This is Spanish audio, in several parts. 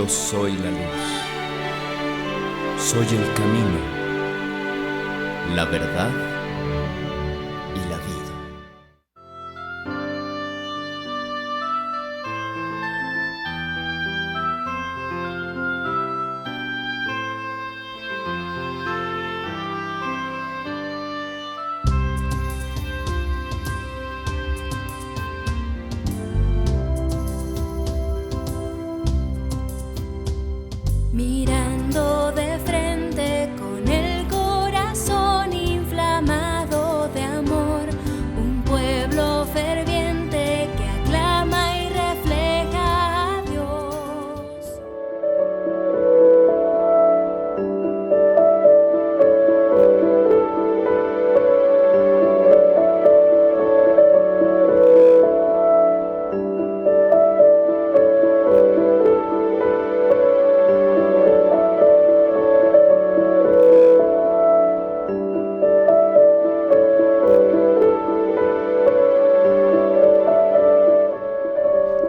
Yo soy la luz, soy el camino, la verdad y la vida. Mirando de frente con el corazón inflamado de amor, un pueblo ferviente que aclama y refleja a Dios.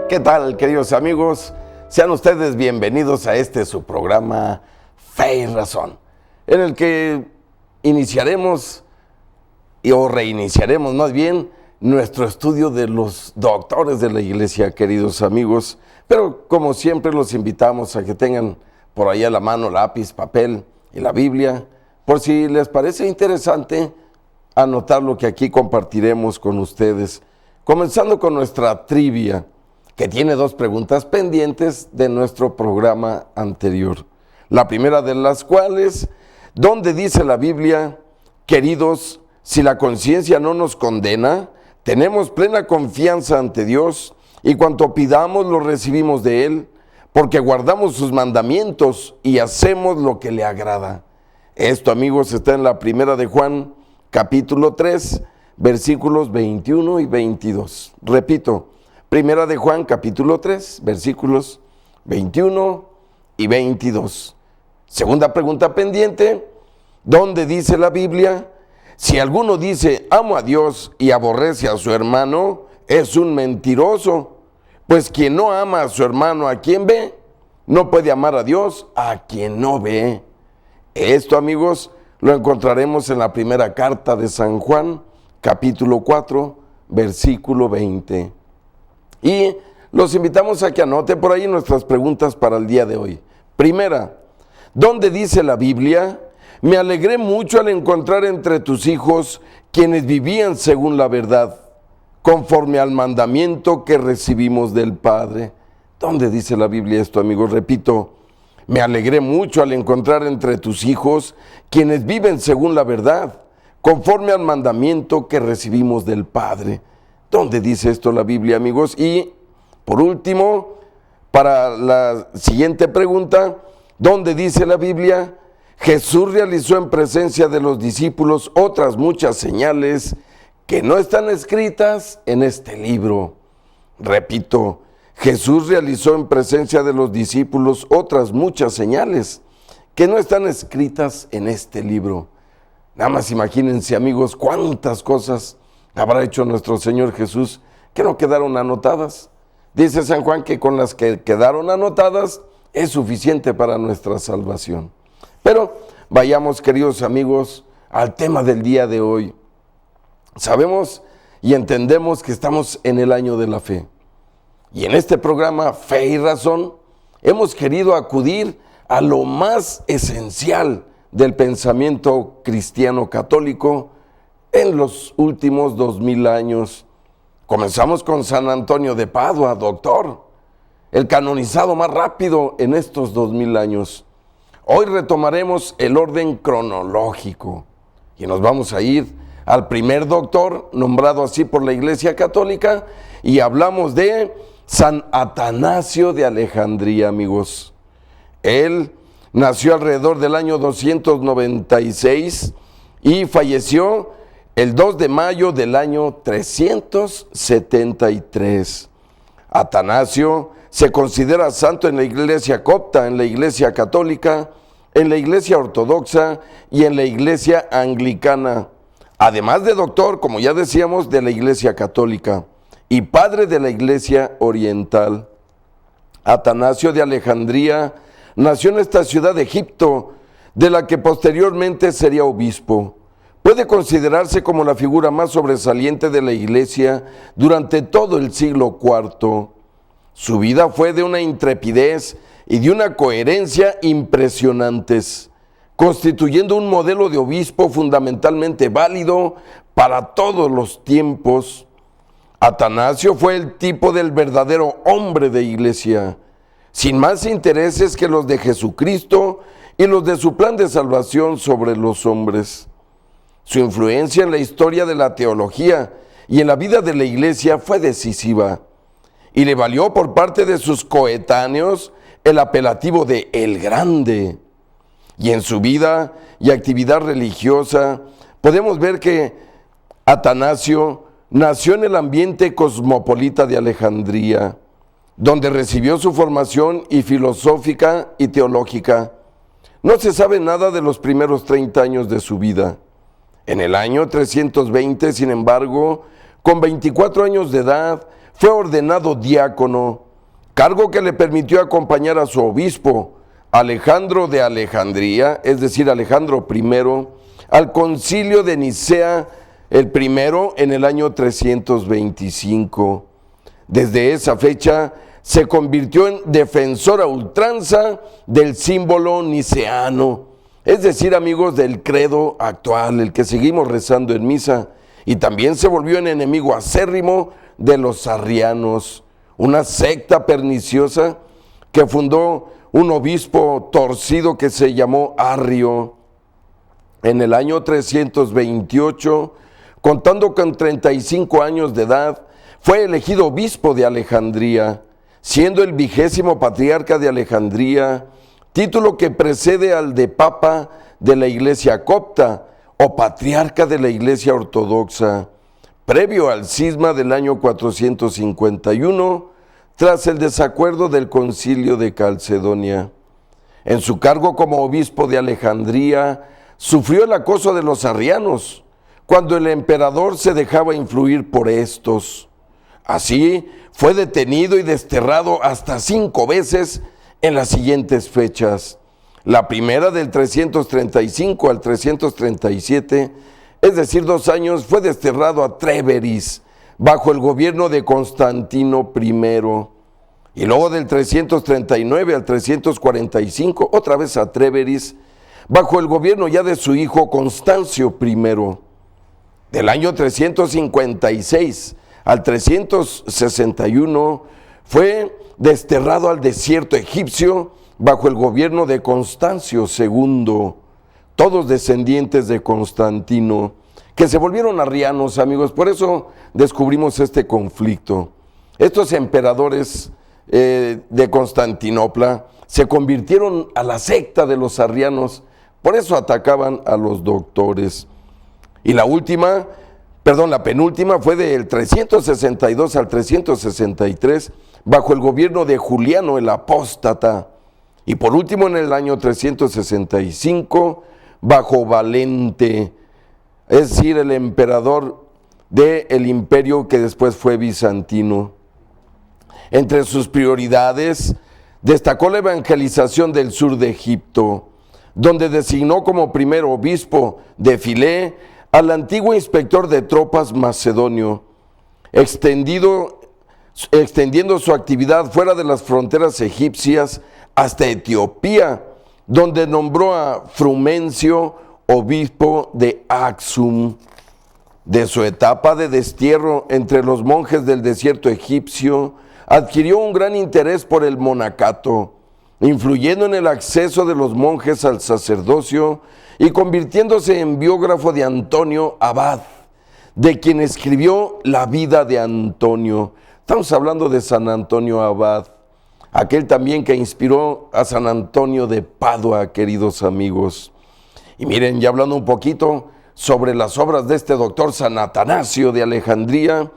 ¿Qué tal, queridos amigos? Sean ustedes bienvenidos a su programa Fe y Razón, en el que iniciaremos o reiniciaremos más bien nuestro estudio de los doctores de la iglesia, queridos amigos. Pero como siempre los invitamos a que tengan por ahí a la mano lápiz, papel y la Biblia, por si les parece interesante anotar lo que aquí compartiremos con ustedes, comenzando con nuestra trivia, que tiene dos preguntas pendientes de nuestro programa anterior. La primera de las cuales, ¿dónde dice la Biblia, queridos, si la conciencia no nos condena, tenemos plena confianza ante Dios y cuanto pidamos lo recibimos de Él, porque guardamos sus mandamientos y hacemos lo que le agrada? Esto, amigos, está en la primera de Juan, capítulo 3, versículos 21 y 22. Repito, Primera de Juan, capítulo 3, versículos 21 y 22. Segunda pregunta pendiente, ¿dónde dice la Biblia? Si alguno dice, amo a Dios y aborrece a su hermano, es un mentiroso. Pues quien no ama a su hermano a quien ve, no puede amar a Dios a quien no ve. Esto, amigos, lo encontraremos en la primera carta de San Juan, capítulo 4, versículo 20. Y los invitamos a que anoten por ahí nuestras preguntas para el día de hoy. Primera, ¿dónde dice la Biblia? Me alegré mucho al encontrar entre tus hijos quienes vivían según la verdad, conforme al mandamiento que recibimos del Padre. ¿Dónde dice la Biblia esto, amigos? Repito, me alegré mucho al encontrar entre tus hijos quienes viven según la verdad, conforme al mandamiento que recibimos del Padre. ¿Dónde dice esto la Biblia, amigos? Y por último, para la siguiente pregunta, ¿dónde dice la Biblia? Jesús realizó en presencia de los discípulos otras muchas señales que no están escritas en este libro. Repito, Jesús realizó en presencia de los discípulos otras muchas señales que no están escritas en este libro. Nada más imagínense, amigos, cuántas cosas habrá hecho nuestro Señor Jesús que no quedaron anotadas. Dice San Juan que con las que quedaron anotadas es suficiente para nuestra salvación. Pero vayamos, queridos amigos, al tema del día de hoy. Sabemos y entendemos que estamos en el año de la fe. Y en este programa Fe y Razón hemos querido acudir a lo más esencial del pensamiento cristiano católico en los últimos 2000 años. Comenzamos con San Antonio de Padua, doctor, el canonizado más rápido en estos 2000 años. Hoy retomaremos el orden cronológico y nos vamos a ir al primer doctor nombrado así por la Iglesia Católica y hablamos de San Atanasio de Alejandría, amigos. Él nació alrededor del año 296 y falleció el 2 de mayo del año 373. Atanasio se considera santo en la iglesia copta, en la iglesia católica, en la iglesia ortodoxa y en la iglesia anglicana. Además de doctor, como ya decíamos, de la iglesia católica y padre de la iglesia oriental. Atanasio de Alejandría nació en esta ciudad de Egipto, de la que posteriormente sería obispo. Puede considerarse como la figura más sobresaliente de la Iglesia durante todo el siglo IV. Su vida fue de una intrepidez y de una coherencia impresionantes, constituyendo un modelo de obispo fundamentalmente válido para todos los tiempos. Atanasio fue el tipo del verdadero hombre de iglesia, sin más intereses que los de Jesucristo y los de su plan de salvación sobre los hombres. Su influencia en la historia de la teología y en la vida de la iglesia fue decisiva, y le valió por parte de sus coetáneos el apelativo de El Grande. Y en su vida y actividad religiosa podemos ver que Atanasio nació en el ambiente cosmopolita de Alejandría, donde recibió su formación y filosófica y teológica. No se sabe nada de los primeros 30 años de su vida. En el año 320, sin embargo, con 24 años de edad, fue ordenado diácono, cargo que le permitió acompañar a su obispo, Alejandro de Alejandría, es decir, Alejandro I, al concilio de Nicea, el primero en el año 325. Desde esa fecha se convirtió en defensor a ultranza del símbolo niceano, es decir, amigos, del credo actual, el que seguimos rezando en misa, y también se volvió en enemigo acérrimo de los arrianos, una secta perniciosa que fundó un obispo torcido que se llamó Arrio. En el año 328, contando con 35 años de edad, fue elegido obispo de Alejandría, siendo el 20º patriarca de Alejandría, título que precede al de papa de la iglesia copta o patriarca de la iglesia ortodoxa, previo al cisma del año 451, tras el desacuerdo del concilio de Calcedonia. En su cargo como obispo de Alejandría, sufrió el acoso de los arrianos, cuando el emperador se dejaba influir por estos. Así, fue detenido y desterrado hasta 5 veces en las siguientes fechas. La primera del 335 al 337, es decir, 2 años, fue desterrado a Tréveris, bajo el gobierno de Constantino I. Y luego del 339 al 345, otra vez a Tréveris, bajo el gobierno ya de su hijo Constancio I. Del año 356 al 361, fue desterrado al desierto egipcio bajo el gobierno de Constancio II, todos descendientes de Constantino, que se volvieron arrianos, amigos. Por eso descubrimos este conflicto. Estos emperadores de Constantinopla se convirtieron a la secta de los arrianos, por eso atacaban a los doctores. Y la penúltima fue del 362 al 363, bajo el gobierno de Juliano el Apóstata. Y por último, en el año 365, bajo Valente, es decir, el emperador del imperio que después fue bizantino. Entre sus prioridades, destacó la evangelización del sur de Egipto, donde designó como primer obispo de Filé al antiguo inspector de tropas macedonio, extendiendo su actividad fuera de las fronteras egipcias hasta Etiopía, donde nombró a Frumencio obispo de Axum. De su etapa de destierro entre los monjes del desierto egipcio, adquirió un gran interés por el monacato, influyendo en el acceso de los monjes al sacerdocio y convirtiéndose en biógrafo de Antonio Abad, de quien escribió la vida de Antonio. Estamos hablando de San Antonio Abad, aquel también que inspiró a San Antonio de Padua, queridos amigos. Y miren, ya hablando un poquito sobre las obras de este doctor San Atanasio de Alejandría,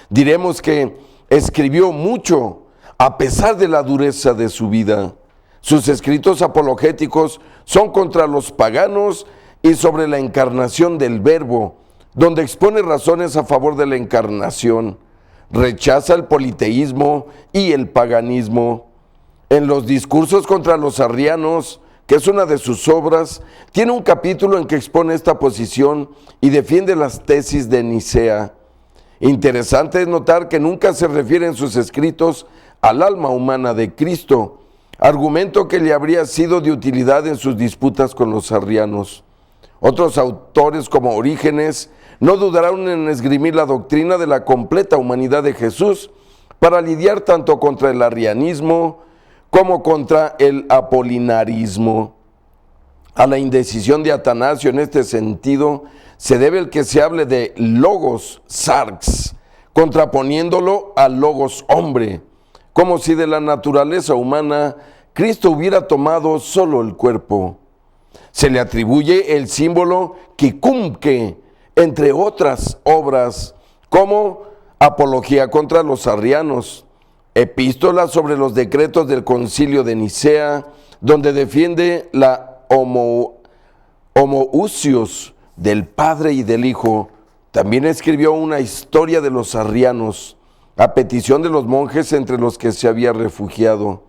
diremos que escribió mucho a pesar de la dureza de su vida. Sus escritos apologéticos son contra los paganos y sobre la encarnación del Verbo, donde expone razones a favor de la encarnación, rechaza el politeísmo y el paganismo. En los discursos contra los arrianos, que es una de sus obras, tiene un capítulo en que expone esta posición y defiende las tesis de Nicea. Interesante es notar que nunca se refiere en sus escritos al alma humana de Cristo, argumento que le habría sido de utilidad en sus disputas con los arrianos. Otros autores como Orígenes no dudaron en esgrimir la doctrina de la completa humanidad de Jesús para lidiar tanto contra el arrianismo como contra el apolinarismo. A la indecisión de Atanasio en este sentido se debe el que se hable de logos sarx, contraponiéndolo al logos hombre, como si de la naturaleza humana Cristo hubiera tomado solo el cuerpo. Se le atribuye el símbolo quicumque, entre otras obras, como Apología contra los arrianos, Epístola sobre los decretos del Concilio de Nicea, donde defiende la homoousios del Padre y del Hijo. También escribió una historia de los arrianos, a petición de los monjes entre los que se había refugiado.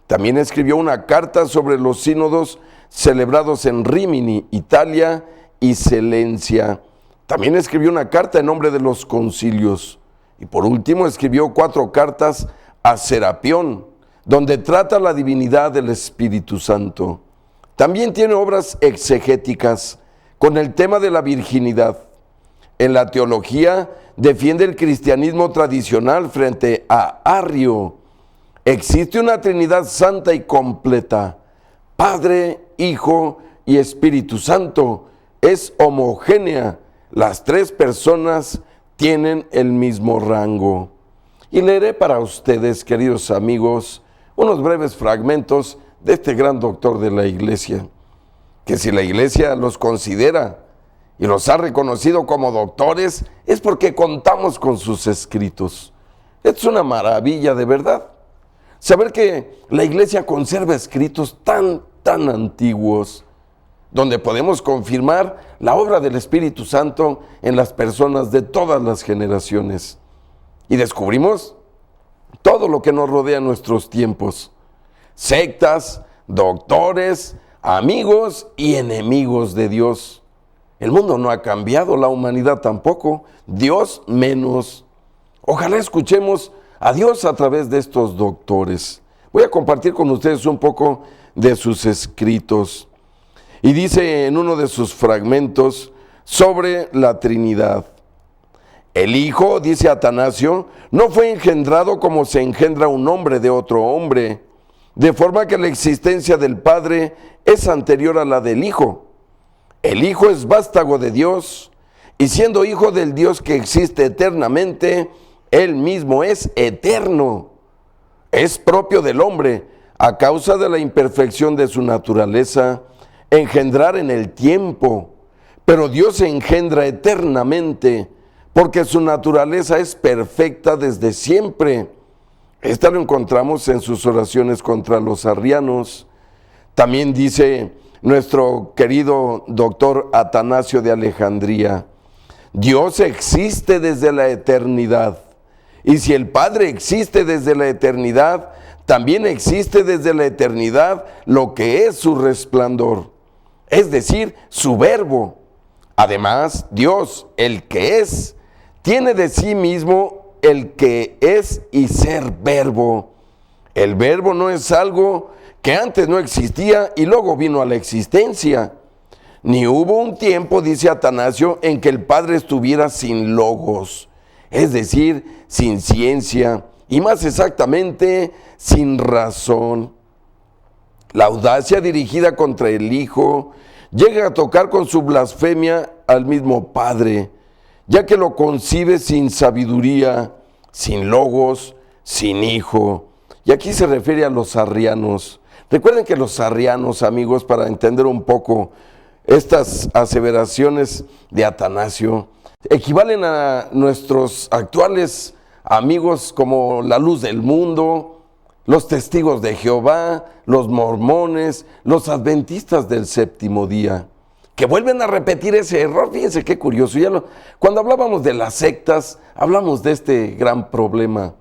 También escribió una carta sobre los sínodos celebrados en Rímini, Italia y Celencia. También escribió una carta en nombre de los concilios. Y por último escribió 4 cartas a Serapión, donde trata la divinidad del Espíritu Santo. También tiene obras exegéticas con el tema de la virginidad. En la teología defiende el cristianismo tradicional frente a Arrio. Existe una Trinidad santa y completa, Padre, Hijo y Espíritu Santo. Es homogénea. Las 3 personas tienen el mismo rango. Y leeré para ustedes, queridos amigos, unos breves fragmentos de este gran doctor de la Iglesia, que si la Iglesia los considera y los ha reconocido como doctores, es porque contamos con sus escritos. Es una maravilla de verdad saber que la Iglesia conserva escritos tan antiguos, donde podemos confirmar la obra del Espíritu Santo en las personas de todas las generaciones. Y descubrimos todo lo que nos rodea en nuestros tiempos: sectas, doctores, amigos y enemigos de Dios. El mundo no ha cambiado, la humanidad tampoco, Dios menos. Ojalá escuchemos a Dios a través de estos doctores. Voy a compartir con ustedes un poco de sus escritos. Y dice en uno de sus fragmentos sobre la Trinidad: el Hijo, dice Atanasio, no fue engendrado como se engendra un hombre de otro hombre, de forma que la existencia del Padre es anterior a la del Hijo. El Hijo es vástago de Dios, y siendo Hijo del Dios que existe eternamente, Él mismo es eterno. Es propio del hombre, a causa de la imperfección de su naturaleza, engendrar en el tiempo, pero Dios engendra eternamente, porque su naturaleza es perfecta desde siempre. Esta lo encontramos en sus oraciones contra los arrianos. También dice nuestro querido doctor Atanasio de Alejandría: Dios existe desde la eternidad, y si el Padre existe desde la eternidad, también existe desde la eternidad lo que es su resplandor, es decir, su verbo. Además, Dios, el que es, tiene de sí mismo el que es y ser verbo. El verbo no es algo que antes no existía y luego vino a la existencia. Ni hubo un tiempo, dice Atanasio, en que el Padre estuviera sin logos, es decir, sin ciencia, y más exactamente, sin razón. La audacia dirigida contra el Hijo llega a tocar con su blasfemia al mismo Padre, ya que lo concibe sin sabiduría, sin logos, sin Hijo. Y aquí se refiere a los arrianos. Recuerden que los arrianos, amigos, para entender un poco estas aseveraciones de Atanasio, equivalen a nuestros actuales amigos como la Luz del Mundo, los Testigos de Jehová, los mormones, los adventistas del séptimo día, que vuelven a repetir ese error. Fíjense qué curioso. Cuando hablábamos de las sectas, hablamos de este gran problema.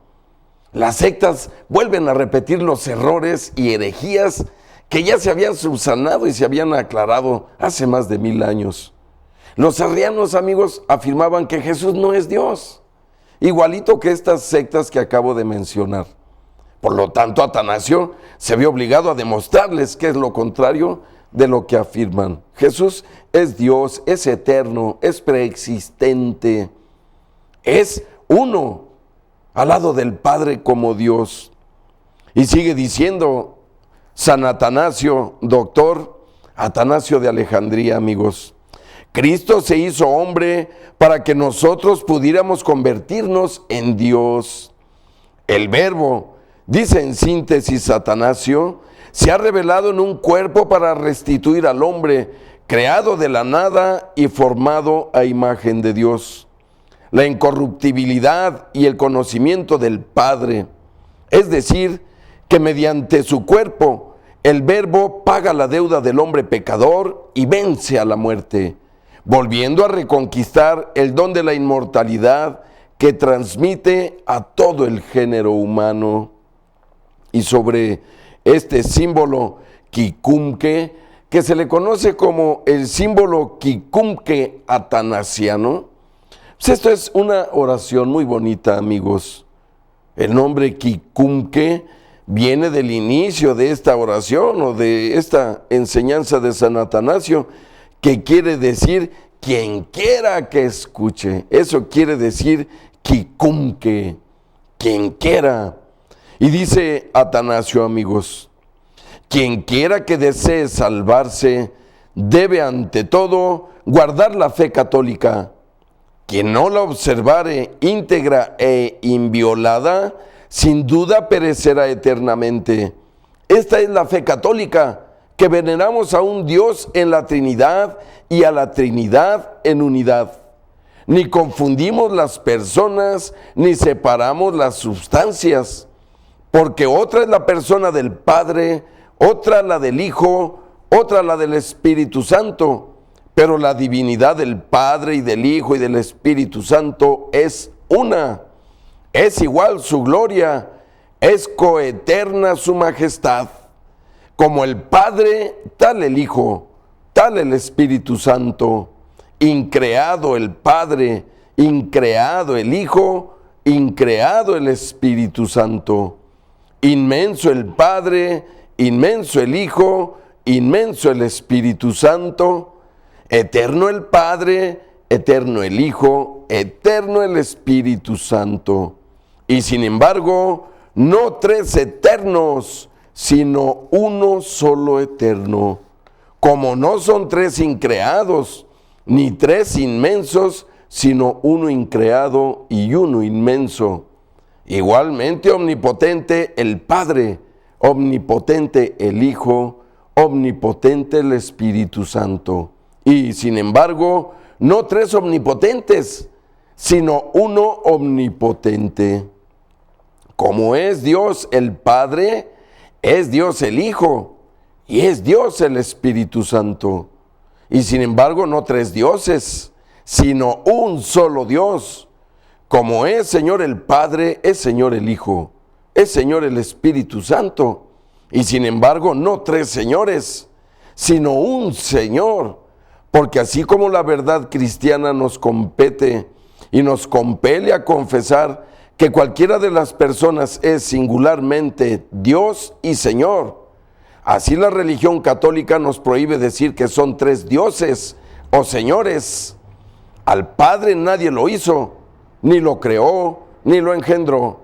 Las sectas vuelven a repetir los errores y herejías que ya se habían subsanado y se habían aclarado hace más de 1000 años. Los arrianos, amigos, afirmaban que Jesús no es Dios, igualito que estas sectas que acabo de mencionar. Por lo tanto, Atanasio se vio obligado a demostrarles que es lo contrario de lo que afirman. Jesús es Dios, es eterno, es preexistente, es uno al lado del Padre como Dios. Y sigue diciendo San Atanasio, doctor Atanasio de Alejandría, amigos: Cristo se hizo hombre para que nosotros pudiéramos convertirnos en Dios. El Verbo, dice en síntesis Atanasio, se ha revelado en un cuerpo para restituir al hombre, creado de la nada y formado a imagen de Dios, la incorruptibilidad y el conocimiento del Padre. Es decir, que mediante su cuerpo, el Verbo paga la deuda del hombre pecador y vence a la muerte, volviendo a reconquistar el don de la inmortalidad que transmite a todo el género humano. Y sobre este símbolo quicumque, que se le conoce como el símbolo quicumque atanasiano, pues esto es una oración muy bonita, amigos. El nombre quicumque viene del inicio de esta oración o de esta enseñanza de San Atanasio, que quiere decir quien quiera que escuche. Eso quiere decir quicumque, quien quiera. Y dice Atanasio, amigos: quien quiera que desee salvarse, debe ante todo guardar la fe católica. Quien no la observare íntegra e inviolada, sin duda perecerá eternamente. Esta es la fe católica, que veneramos a un Dios en la Trinidad y a la Trinidad en unidad. Ni confundimos las personas, ni separamos las sustancias, porque otra es la persona del Padre, otra la del Hijo, otra la del Espíritu Santo, pero la divinidad del Padre y del Hijo y del Espíritu Santo es una. Es igual su gloria, es coeterna su majestad. Como el Padre, tal el Hijo, tal el Espíritu Santo. Increado el Padre, increado el Hijo, increado el Espíritu Santo. Inmenso el Padre, inmenso el Hijo, inmenso el Espíritu Santo. Eterno el Padre, eterno el Hijo, eterno el Espíritu Santo. Y sin embargo, no tres eternos, sino uno solo eterno. Como no son tres increados, ni tres inmensos, sino uno increado y uno inmenso. Igualmente omnipotente el Padre, omnipotente el Hijo, omnipotente el Espíritu Santo. Y sin embargo, no tres omnipotentes, sino uno omnipotente. Como es Dios el Padre, es Dios el Hijo, y es Dios el Espíritu Santo. Y sin embargo, no tres dioses, sino un solo Dios. Como es Señor el Padre, es Señor el Hijo, es Señor el Espíritu Santo. Y sin embargo, no tres señores, sino un Señor. Porque así como la verdad cristiana nos compete y nos compele a confesar que cualquiera de las personas es singularmente Dios y Señor, así la religión católica nos prohíbe decir que son tres dioses o señores. Al Padre nadie lo hizo, ni lo creó, ni lo engendró.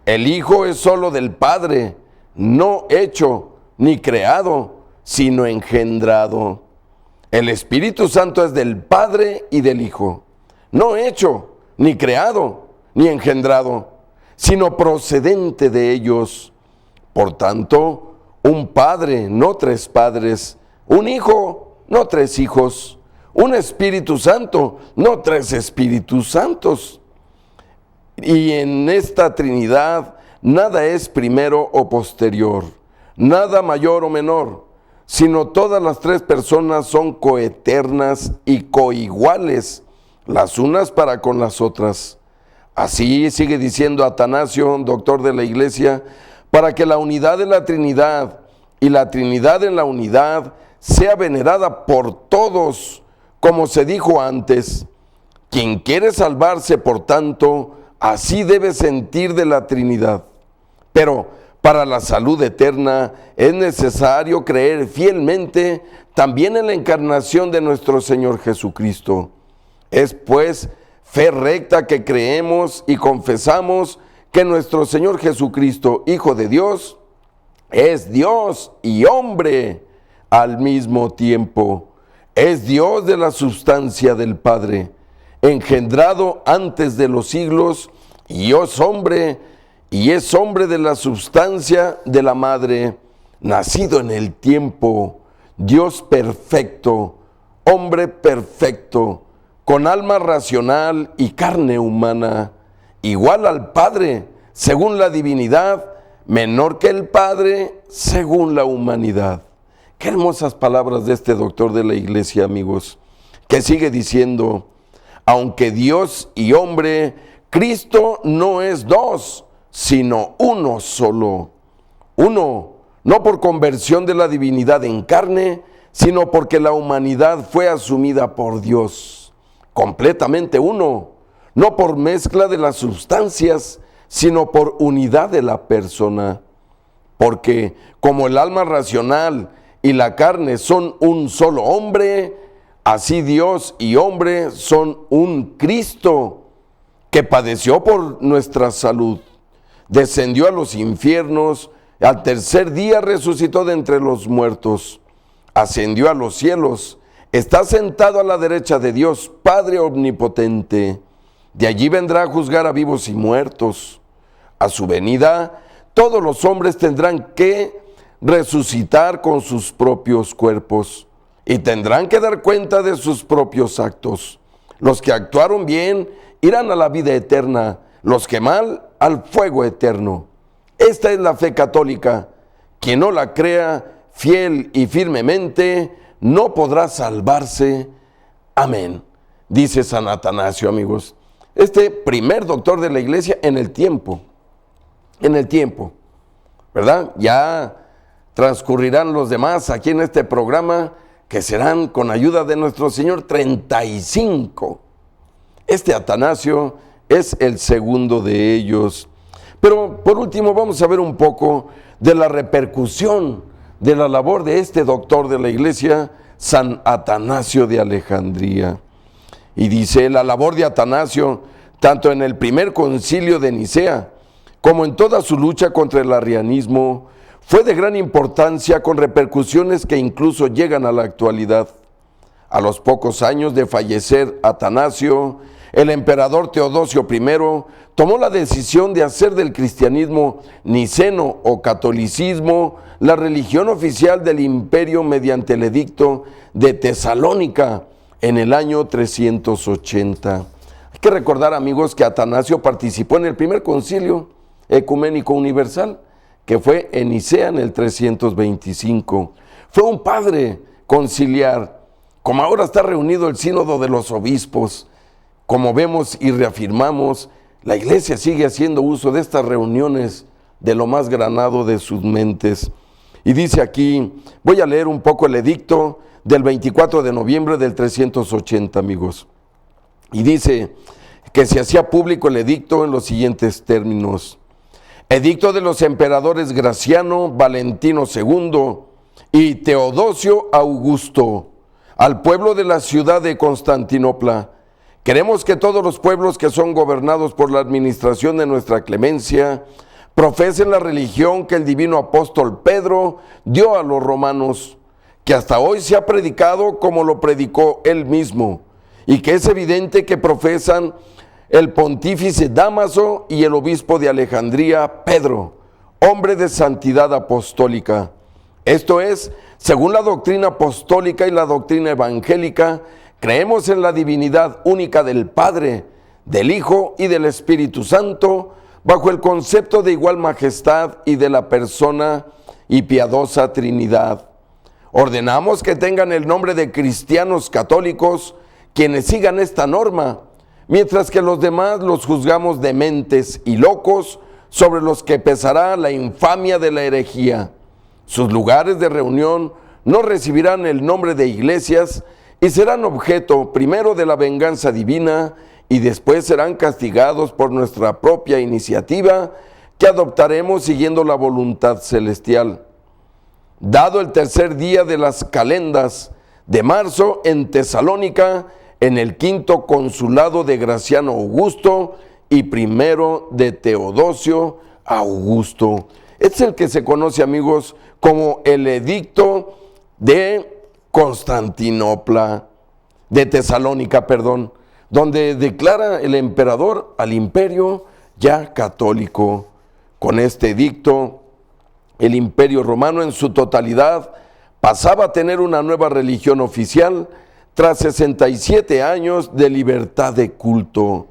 El Hijo es solo del Padre, no hecho ni creado, sino engendrado. El Espíritu Santo es del Padre y del Hijo, no hecho, ni creado, ni engendrado, sino procedente de ellos. Por tanto, un Padre, no tres padres, un Hijo, no tres hijos, un Espíritu Santo, no tres Espíritus Santos. Y en esta Trinidad nada es primero o posterior, nada mayor o menor, sino todas las tres personas son coeternas y coiguales, las unas para con las otras. Así sigue diciendo Atanasio, doctor de la Iglesia, para que la unidad de la Trinidad y la Trinidad en la unidad sea venerada por todos, como se dijo antes. Quien quiere salvarse, por tanto, así debe sentir de la Trinidad. Pero para la salud eterna es necesario creer fielmente también en la encarnación de nuestro Señor Jesucristo. Es pues fe recta que creemos y confesamos que nuestro Señor Jesucristo, Hijo de Dios, es Dios y hombre al mismo tiempo. Es Dios de la sustancia del Padre, engendrado antes de los siglos, y es hombre de la sustancia de la Madre, nacido en el tiempo, Dios perfecto, hombre perfecto, con alma racional y carne humana, igual al Padre, según la divinidad, menor que el Padre, según la humanidad. Qué hermosas palabras de este doctor de la Iglesia, amigos, que sigue diciendo: aunque Dios y hombre, Cristo no es dos, sino uno solo. Uno, no por conversión de la divinidad en carne, sino porque la humanidad fue asumida por Dios. Completamente uno, no por mezcla de las sustancias, sino por unidad de la persona. Porque como el alma racional y la carne son un solo hombre, así Dios y hombre son un Cristo, que padeció por nuestra salud, descendió a los infiernos, al tercer día resucitó de entre los muertos, ascendió a los cielos, está sentado a la derecha de Dios, Padre omnipotente. De allí vendrá a juzgar a vivos y muertos. A su venida, todos los hombres tendrán que resucitar con sus propios cuerpos y tendrán que dar cuenta de sus propios actos. Los que actuaron bien irán a la vida eterna, los que mal, al fuego eterno. Esta es la fe católica. Quien no la crea fiel y firmemente, no podrá salvarse. Amén. Dice San Atanasio, amigos. Este primer doctor de la Iglesia en el tiempo, ¿verdad? Ya transcurrirán los demás aquí en este programa, que serán con ayuda de nuestro Señor 35. Este Atanasio es el segundo de ellos. Pero por último vamos a ver un poco de la repercusión de la labor de este doctor de la Iglesia, San Atanasio de Alejandría. Y dice: la labor de Atanasio, tanto en el primer concilio de Nicea, como en toda su lucha contra el arrianismo, fue de gran importancia, con repercusiones que incluso llegan a la actualidad. A los pocos años de fallecer Atanasio, el emperador Teodosio I tomó la decisión de hacer del cristianismo niceno o catolicismo la religión oficial del imperio mediante el edicto de Tesalónica en el año 380. Hay que recordar, amigos, que Atanasio participó en el primer concilio ecuménico universal, que fue en Nicea en el 325. Fue un padre conciliar, como ahora está reunido el sínodo de los obispos. Como vemos y reafirmamos, la Iglesia sigue haciendo uso de estas reuniones de lo más granado de sus mentes. Y dice aquí, voy a leer un poco el edicto del 24 de noviembre del 380, amigos. Y dice que se hacía público el edicto en los siguientes términos: edicto de los emperadores Graciano, Valentino II y Teodosio Augusto, al pueblo de la ciudad de Constantinopla. Queremos que todos los pueblos que son gobernados por la administración de nuestra clemencia profesen la religión que el divino apóstol Pedro dio a los romanos, que hasta hoy se ha predicado como lo predicó él mismo, y que es evidente que profesan el pontífice Dámaso y el obispo de Alejandría, Pedro, hombre de santidad apostólica. Esto es, según la doctrina apostólica y la doctrina evangélica, creemos en la divinidad única del Padre, del Hijo y del Espíritu Santo, bajo el concepto de igual majestad y de la persona y piadosa Trinidad. Ordenamos que tengan el nombre de cristianos católicos quienes sigan esta norma, mientras que los demás los juzgamos dementes y locos, sobre los que pesará la infamia de la herejía. Sus lugares de reunión no recibirán el nombre de iglesias y serán objeto primero de la venganza divina y después serán castigados por nuestra propia iniciativa que adoptaremos siguiendo la voluntad celestial. Dado el tercer día de las calendas de marzo en Tesalónica, en el 5º consulado de Graciano Augusto y primero de Teodosio Augusto. Es el que se conoce, amigos, como el edicto de Constantinopla, de Tesalónica, perdón, donde declara el emperador al imperio ya católico. Con este edicto, el imperio romano en su totalidad pasaba a tener una nueva religión oficial tras 67 años de libertad de culto.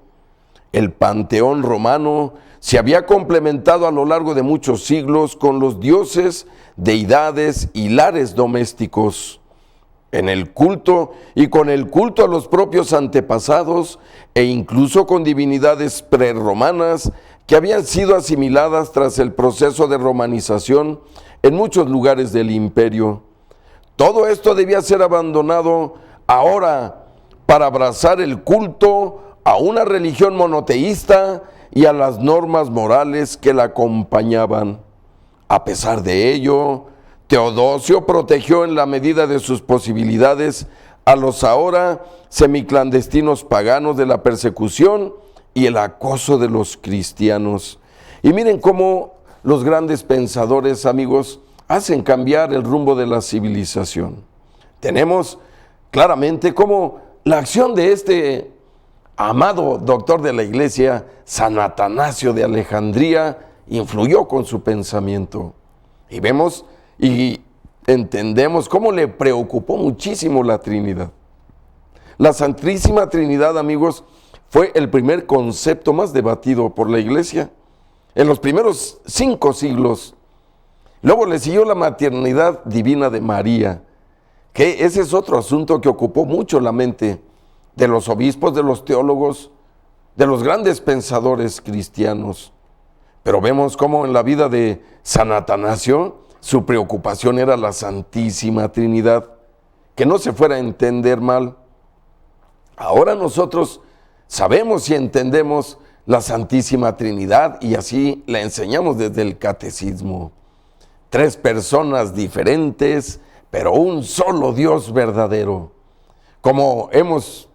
El panteón romano se había complementado a lo largo de muchos siglos con los dioses, deidades y lares domésticos. En el culto y con el culto a los propios antepasados e incluso con divinidades prerromanas que habían sido asimiladas tras el proceso de romanización en muchos lugares del imperio. Todo esto debía ser abandonado ahora para abrazar el culto a una religión monoteísta y a las normas morales que la acompañaban. A pesar de ello, Teodosio protegió en la medida de sus posibilidades a los ahora semiclandestinos paganos de la persecución y el acoso de los cristianos. Y miren cómo los grandes pensadores, amigos, hacen cambiar el rumbo de la civilización. Tenemos claramente cómo la acción de este amado doctor de la iglesia, San Atanasio de Alejandría, influyó con su pensamiento. Y vemos y entendemos cómo le preocupó muchísimo la Trinidad. La Santísima Trinidad, amigos, fue el primer concepto más debatido por la iglesia en los primeros 5 siglos. Luego le siguió la maternidad divina de María, que ese es otro asunto que ocupó mucho la mente de los obispos, de los teólogos, de los grandes pensadores cristianos. Pero vemos cómo en la vida de San Atanasio su preocupación era la Santísima Trinidad, que no se fuera a entender mal. Ahora nosotros sabemos y entendemos la Santísima Trinidad y así la enseñamos desde el catecismo. 3 personas diferentes, pero un solo Dios verdadero. Como hemos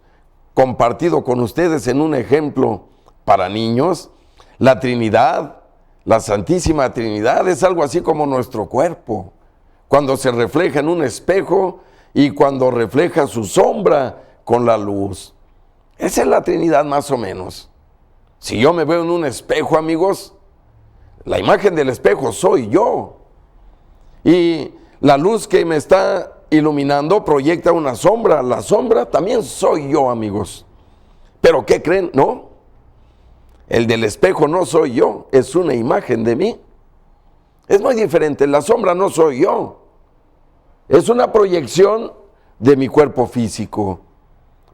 compartido con ustedes en un ejemplo para niños, la Trinidad, la Santísima Trinidad es algo así como nuestro cuerpo, cuando se refleja en un espejo y cuando refleja su sombra con la luz. Esa es la Trinidad más o menos. Si yo me veo en un espejo, amigos, la imagen del espejo soy yo. Y la luz que me está iluminando proyecta una sombra. La sombra también soy yo, amigos. ¿Pero qué creen? No. El del espejo no soy yo, es una imagen de mí. Es muy diferente. La sombra no soy yo. Es una proyección de mi cuerpo físico.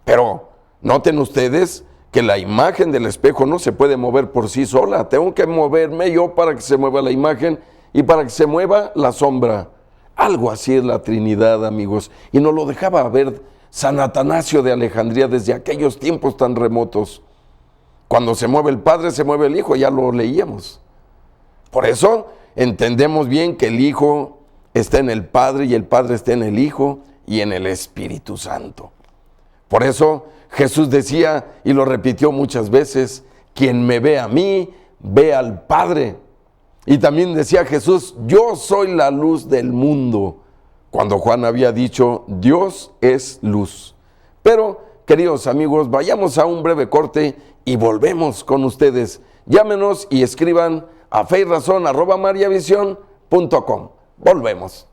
Pero noten ustedes que la imagen del espejo no se puede mover por sí sola. Tengo que moverme yo para que se mueva la imagen y para que se mueva la sombra. Algo así es la Trinidad, amigos. Y nos lo dejaba ver San Atanasio de Alejandría desde aquellos tiempos tan remotos. Cuando se mueve el Padre, se mueve el Hijo, ya lo leíamos. Por eso entendemos bien que el Hijo está en el Padre y el Padre está en el Hijo y en el Espíritu Santo. Por eso Jesús decía, y lo repitió muchas veces, quien me ve a mí, ve al Padre. Y también decía Jesús, yo soy la luz del mundo, cuando Juan había dicho, Dios es luz. Pero, queridos amigos, vayamos a un breve corte y volvemos con ustedes. Llámenos y escriban a feyrazon@mariavision.com. Volvemos.